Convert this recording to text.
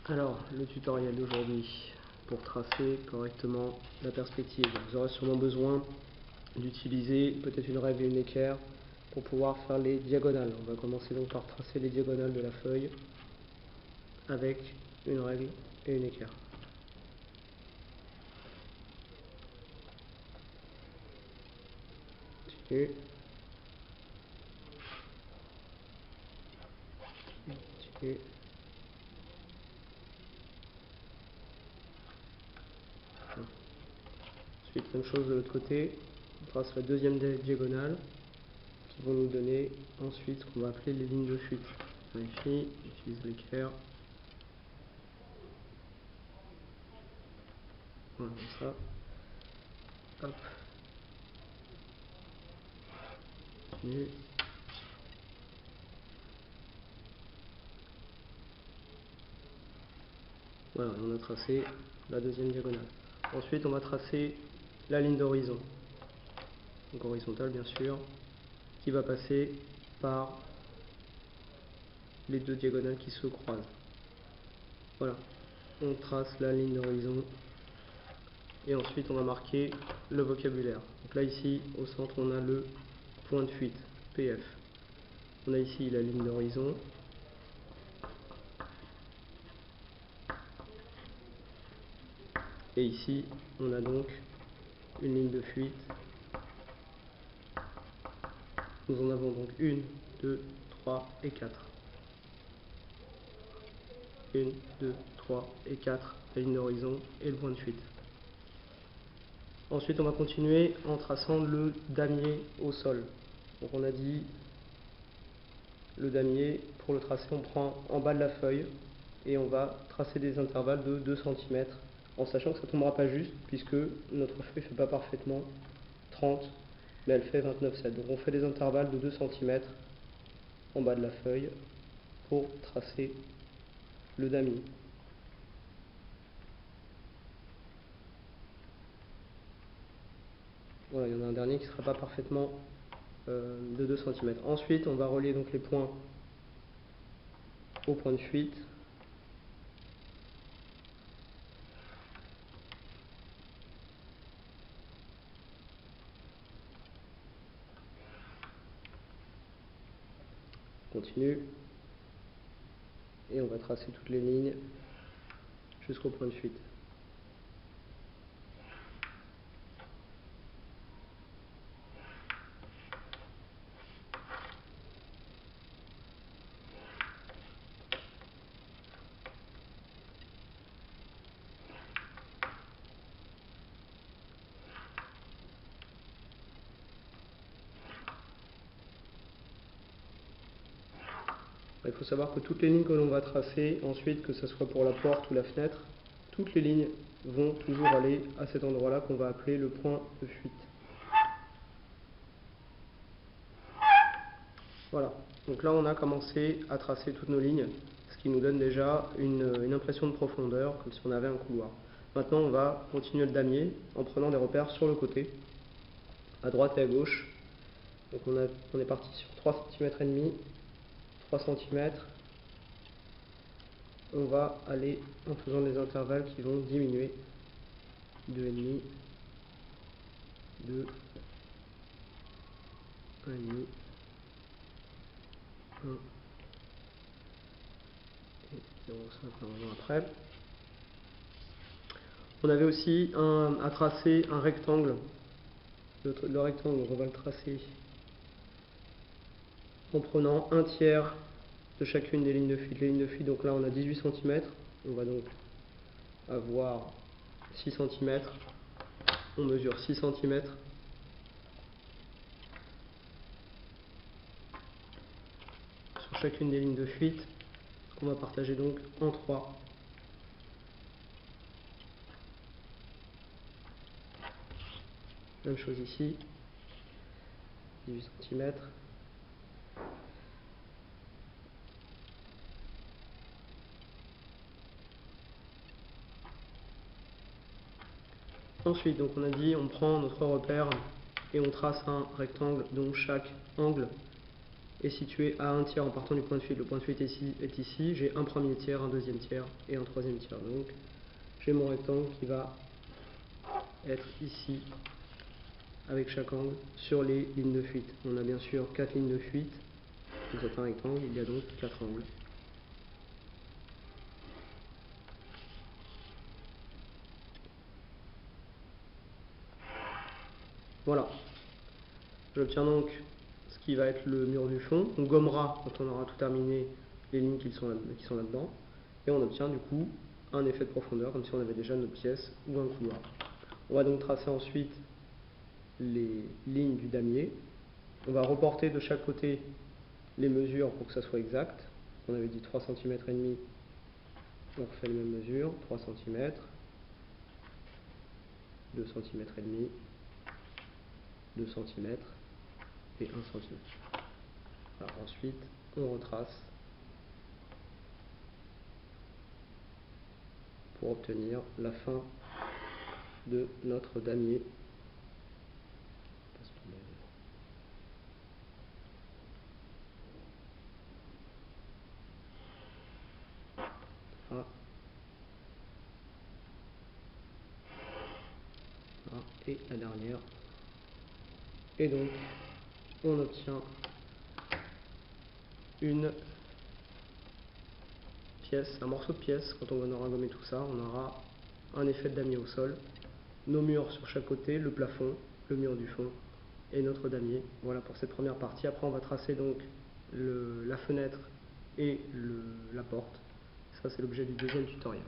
Alors, le tutoriel d'aujourd'hui, pour tracer correctement la perspective. Vous aurez sûrement besoin d'utiliser peut-être une règle et une équerre pour pouvoir faire les diagonales. On va commencer donc par tracer les diagonales de la feuille avec une règle et une équerre. Continue. Continue. Ensuite, même chose de l'autre côté. On trace la deuxième diagonale qui vont nous donner ensuite ce qu'on va appeler les lignes de fuite. Vérifie, utilise l'équerre. Voilà, comme ça. Hop. Continue. Voilà, on a tracé la deuxième diagonale. Ensuite, on va tracer la ligne d'horizon, donc horizontale bien sûr, qui va passer par les deux diagonales qui se croisent. Voilà, on trace la ligne d'horizon et ensuite on va marquer le vocabulaire. Donc là ici, au centre, on a le point de fuite, PF. On a ici la ligne d'horizon. Et ici, on a donc une ligne de fuite. Nous en avons donc 1, 2, 3 et 4. 1, 2, 3 et 4, la ligne d'horizon et le point de fuite. Ensuite, on va continuer en traçant le damier au sol. Donc on a dit, le damier, pour le tracer, on prend en bas de la feuille et on va tracer des intervalles de 2 cm, en sachant que ça ne tombera pas juste, puisque notre feuille ne fait pas parfaitement 30, mais elle fait 29,7. Donc on fait des intervalles de 2 cm en bas de la feuille pour tracer le damier. Voilà, il y en a un dernier qui ne sera pas parfaitement de 2 cm. Ensuite, on va relier donc les points au point de fuite. On continue. Et on va tracer toutes les lignes jusqu'au point de fuite. Il faut savoir que toutes les lignes que l'on va tracer, ensuite, que ce soit pour la porte ou la fenêtre, toutes les lignes vont toujours aller à cet endroit-là qu'on va appeler le point de fuite. Voilà, donc là on a commencé à tracer toutes nos lignes, ce qui nous donne déjà une impression de profondeur, comme si on avait un couloir. Maintenant on va continuer le damier en prenant des repères sur le côté, à droite et à gauche. Donc on est parti sur 3 cm et demi, 3 cm. On va aller en faisant des intervalles qui vont diminuer. 2,5, 2, 1,5, 1, et 0,5 après. On avait aussi à tracer un rectangle. Le rectangle, on va le tracer en prenant un tiers de chacune des lignes de fuite. Les lignes de fuite, donc là on a 18 cm. On va donc avoir 6 cm. On mesure 6 cm. Sur chacune des lignes de fuite, qu'on va partager donc en 3. Même chose ici, 18 cm. Ensuite, donc on a dit, on prend notre repère et on trace un rectangle dont chaque angle est situé à un tiers en partant du point de fuite. Le point de fuite est ici. J'ai un premier tiers, un deuxième tiers et un troisième tiers. Donc j'ai mon rectangle qui va être ici avec chaque angle sur les lignes de fuite. On a bien sûr 4 lignes de fuite. Donc c'est un rectangle, il y a donc 4 angles. Voilà. J'obtiens donc ce qui va être le mur du fond. On gommera quand on aura tout terminé les lignes qui sont là-dedans. Et on obtient du coup un effet de profondeur, comme si on avait déjà notre pièce ou un couloir. On va donc tracer ensuite les lignes du damier. On va reporter de chaque côté les mesures pour que ça soit exact. On avait dit 3 cm et demi. On refait les mêmes mesures, 3 cm, 2 cm et demi, 2 cm et 1 cm. Alors ensuite, on retrace pour obtenir la fin de notre damier. Ah. Ah. Et la dernière. Et donc, on obtient une pièce, un morceau de pièce. Quand on aura gommé tout ça, on aura un effet de damier au sol, nos murs sur chaque côté, le plafond, le mur du fond et notre damier. Voilà pour cette première partie. Après on va tracer donc la fenêtre et la porte. Ça c'est l'objet du deuxième tutoriel.